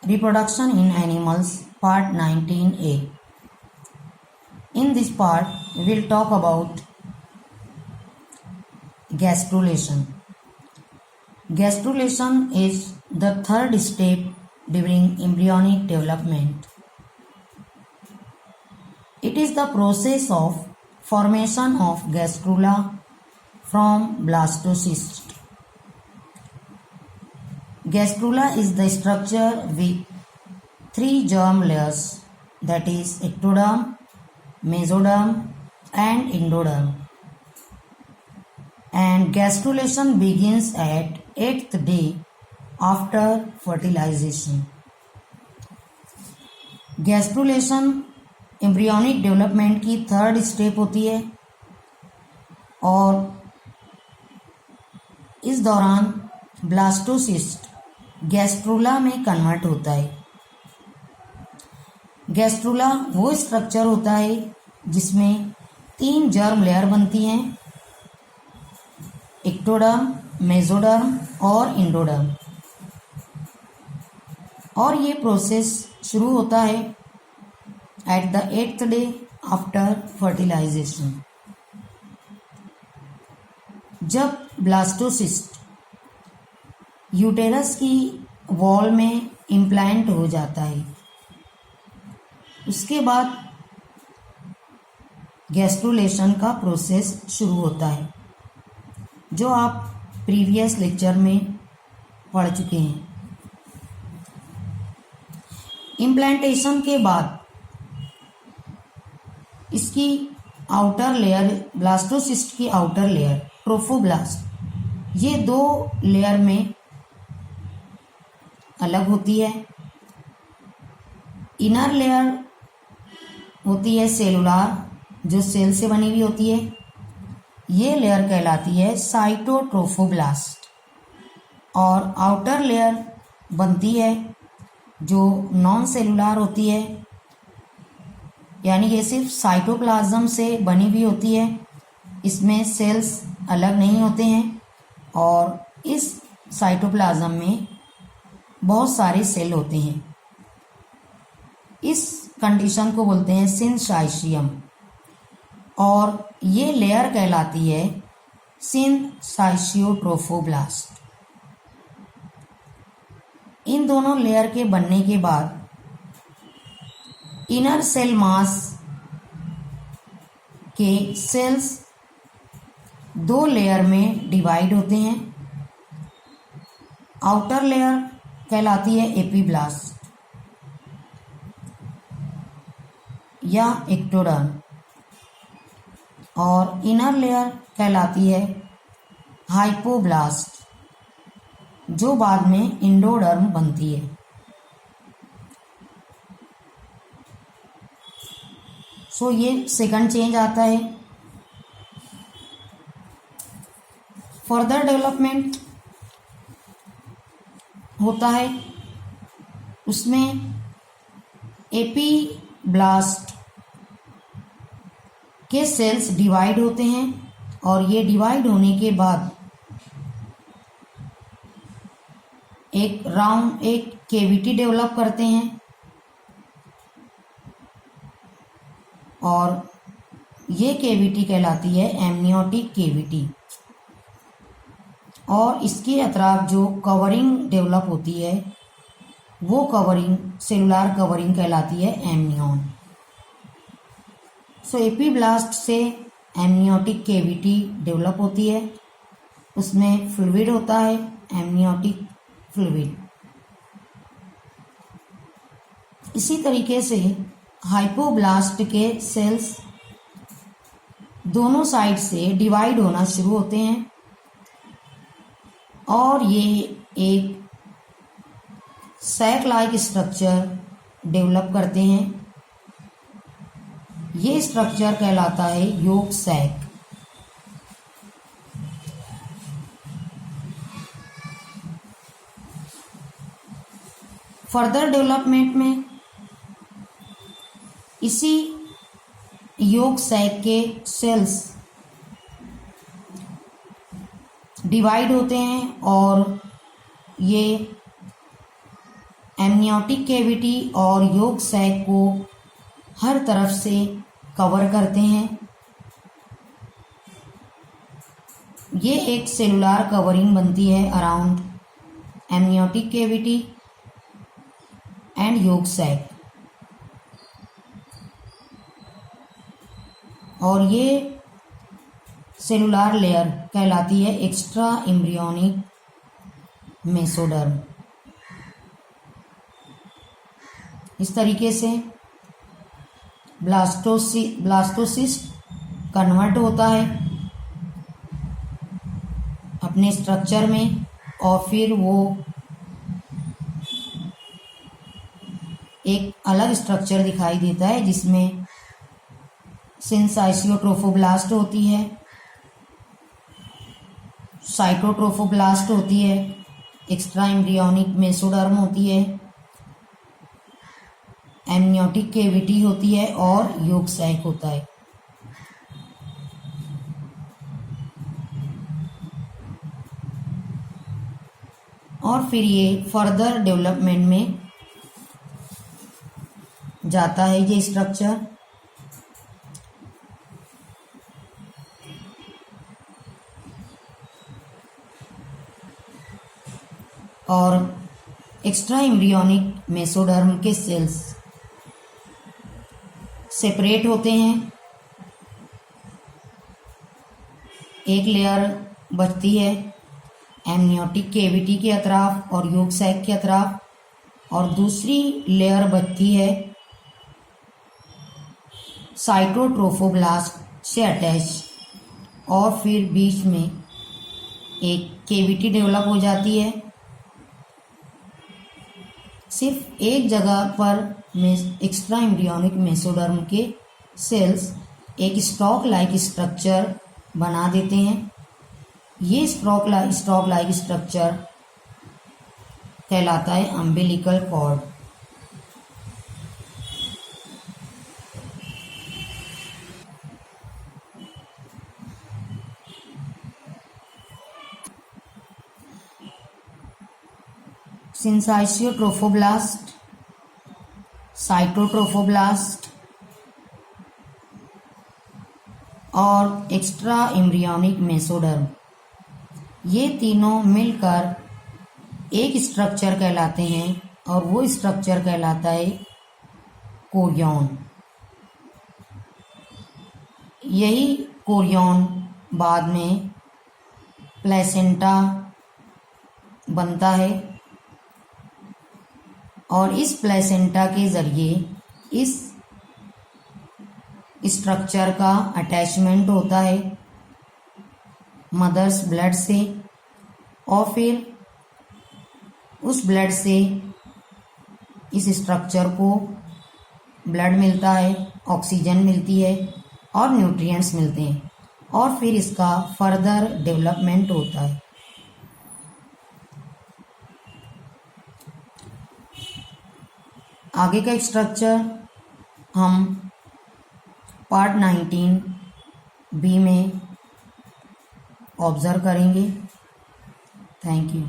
Reproduction in Animals, Part 19a. In this part, we will talk about gastrulation. Gastrulation is the third step during embryonic development. It is the process of formation of gastrula from blastocyst. Gastrula is the structure with three germ layers, that is ectoderm, mesoderm and endoderm. And gastrulation begins at 8th day after fertilization. Gastrulation embryonic development की third step होती है और इस दौरान blastocyst gastrula में convert होता है। Gastrula वो स्ट्रक्चर होता है जिसमें तीन जर्म लेयर बनती हैं, एक्टोडर्म, मेसोडर्म और इंडोडर्म, और ये प्रोसेस शुरू होता है at the 8th day after fertilization, जब ब्लास्टोसिस्ट यूटेरस की वॉल में इम्प्लांट हो जाता है। उसके बाद गैस्ट्रुलेशन का प्रोसेस शुरू होता है, जो आप प्रीवियस लेक्चर में पढ़ चुके हैं। इम्प्लांटेशन के बाद इसकी आउटर लेयर, ब्लास्टोसिस्ट की आउटर लेयर ट्रोफोब्लास्ट, ये दो लेयर में अलग होती है। इनर लेयर होती है सेलुलर, जो सेल से बनी हुई होती है। ये लेयर कहलाती है साइटोट्रोफोब्लास्ट, और आउटर लेयर बनती है जो नॉन सेलुलर होती है, यानी ये सिर्फ साइटोप्लाज्म से बनी हुई होती है। इसमें सेल्स अलग नहीं होते हैं और इस साइटोप्लाज्म में बहुत सारे सेल होते हैं। इस कंडीशन को बोलते हैं सिनसाइशियम, और ये लेयर कहलाती है सिनसाइशियोट्रोफोब्लास्ट। इन दोनों लेयर के बनने के बाद इनर सेल मास के सेल्स दो लेयर में डिवाइड होते हैं। आउटर लेयर कहलाती है एपीब्लास्ट या एक्टोडर्म, और इनर लेयर कहलाती है हाइपोब्लास्ट, जो बाद में इंडोडर्म बनती है। सो ये सेकंड चेंज आता है। फर्दर डेवलपमेंट होता है, उसमें एपीब्लास्ट के सेल्स डिवाइड होते हैं, और ये डिवाइड होने के बाद एक केविटी डेवलप करते हैं, और ये केविटी कहलाती है एमनियोटिक केविटी, और इसके अतराफ जो कवरिंग डेवलप होती है वो कवरिंग सेलुलर कवरिंग कहलाती है एमनियन। सो एपीब्लास्ट से एमनियोटिक केविटी डेवलप होती है, उसमें फ्लूइड होता है, एमनियोटिक फ्लूइड। इसी तरीके से हाइपोब्लास्ट के सेल्स दोनों साइड से डिवाइड होना शुरू होते हैं, और ये एक सैक लाइक स्ट्रक्चर डेवलप करते हैं। ये स्ट्रक्चर कहलाता है योक सैक। फर्दर डेवलपमेंट में इसी योक सैक के सेल्स डिवाइड होते हैं और ये एमनियोटिक कैविटी और योक सैक को हर तरफ से कवर करते हैं। ये एक सेलुलर कवरिंग बनती है around amniotic cavity and yolk sac, और ये सेलुलर लेयर कहलाती है एक्स्ट्रा एम्ब्रियोनिक मेसोडर्म। इस तरीके से ब्लास्टोसिस्ट कन्वर्ट होता है अपने स्ट्रक्चर में, और फिर वो एक अलग स्ट्रक्चर दिखाई देता है जिसमें सिंसाइसियोट्रोफोब्लास्ट होती है, साइटोट्रोफोब्लास्ट होती है, एक्स्ट्रा एम्ब्रियोनिक मेसोडर्म होती है, एमनियोटिक कैविटी होती है और योक सैक होता है। और फिर ये फर्दर डेवलपमेंट में जाता है ये स्ट्रक्चर। और एक्स्ट्रा एम्ब्रियोनिक मेसोडर्म के सेल्स सेपरेट होते हैं, एक लेयर बचती है एमनियोटिक कैविटी के अतराफ और योक सैक के अतराफ, और दूसरी लेयर बचती है साइटोट्रोफोब्लास्ट से अटैच, और फिर बीच में एक कैविटी डेवलप हो जाती है। सिर्फ एक जगह पर एक्स्ट्रा एम्ब्रियोनिक मेसोडर्म के सेल्स एक स्टॉक लाइक स्ट्रक्चर बना देते हैं। ये स्टॉक लाइक स्ट्रक्चर कहलाता है अम्बिलिकल कॉर्ड। सिंसाइसियोट्रोफोब्लास्ट, साइटोट्रोफोब्लास्ट और एक्स्ट्रा एम्ब्रियोनिक मेसोडर्म, ये तीनों मिलकर एक स्ट्रक्चर कहलाते हैं, और वो स्ट्रक्चर कहलाता है कोरियन। यही कोरियन बाद में प्लेसेंटा बनता है, और इस प्लेसेंटा के ज़रिए इस स्ट्रक्चर का अटैचमेंट होता है मदर्स ब्लड से, और फिर उस ब्लड से इस स्ट्रक्चर को ब्लड मिलता है, ऑक्सीजन मिलती है और न्यूट्रिएंट्स मिलते हैं, और फिर इसका फर्दर डेवलपमेंट होता है। आगे का स्ट्रक्चर हम पार्ट 19B में ऑब्जर्व करेंगे। Thank you.